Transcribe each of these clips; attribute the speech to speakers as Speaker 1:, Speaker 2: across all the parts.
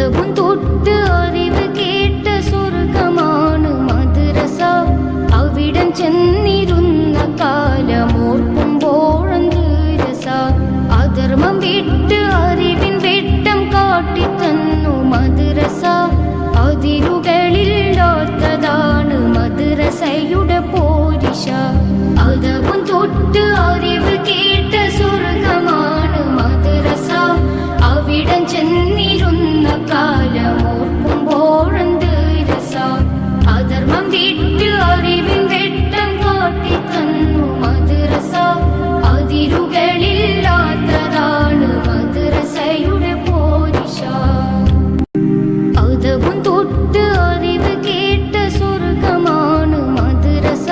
Speaker 1: അതവും തൊട്ട് അറിവ് കേട്ട സ്വർഗമാണ് മദ്രസ. അവിടം ചെന്നിരുന്ന കാലമോർക്കുമ്പോഴെന്ത് രസ. അധർമ്മം വിട്ട് അറിവിൻ വെട്ടം കാട്ടിത്തന്നു മദ്രസ. അതിരുകളില്ലാത്തതാണ് മദ്രസയുടെ പോരിശ. അതവും തൊട്ട് അറിവ് കേട്ട സ്വർഗമാണ് മദ്രസ. അവിടം ചെന്നിരുന്ന കാലമോർക്കുമ്പോഴെന്ത് രസ. അധർമ്മം വിട്ട് അറിവിൻ വെട്ടം കാട്ടിത്തന്നു മദ്രസ. അതിരുകളില്ലാത്തതാണ് മദ്രസയുടെ പോരിശ. അതവും തൊട്ട് അറിവ് കേട്ട സ്വർഗമാണ് മദ്രസ.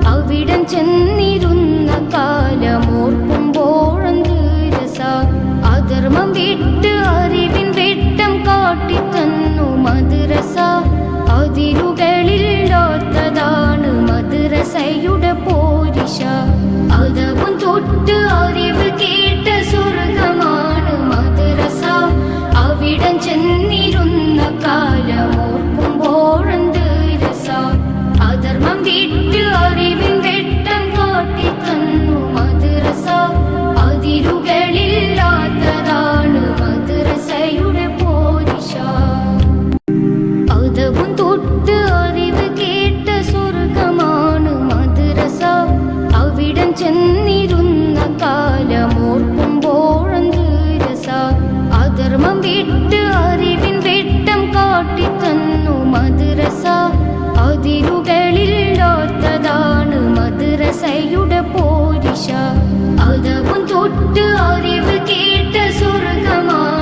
Speaker 1: അവിടം ചെന്നിരുന്ന കാലമോർക്കുമ്പോഴെന്ത് രസ. അധർമ്മം വിട്ട് അറിവിൻ വെട്ടം കാട്ടിത്തന്നു മദ്രസ. അതിരുകളില്ലാത്തതാണ് മദ്രസയുടെ പോരിശ. അതവും തൊട്ട് അറിവ് കേട്ട സ്വർഗമാണ് മദ്രസ. അവിടം ചെന്നിരുന്ന കാലമോർക്കുമ്പോഴെന്ത് രസ. അധർമ്മം വിട്ട് അറിവിൻ വെട്ടം കാട്ടിത്തന്നു മദ്രസ. അതിരുകളില്ലാത്തതാണ് മദ്രസയുടെ പോരിശ. അതവും തൊട്ട് അറിവ് കേട്ട സ്വർഗമാണ് മദ്രസ. അവിടം ചെന്നിരുന്ന കാലമോർക്കുമ്പോഴെന്ത് രസ. അധർമ്മം വിട്ട് അറിവിൻ വെട്ടം കാട്ടിത്തന്നു മദ്രസ. അതിരുകളില്ലാത്തതാണ് മദ്രസയുടെ പോരിശ. അതവും തൊട്ട് അറിവ് കേട്ട സ്വർഗമാണ്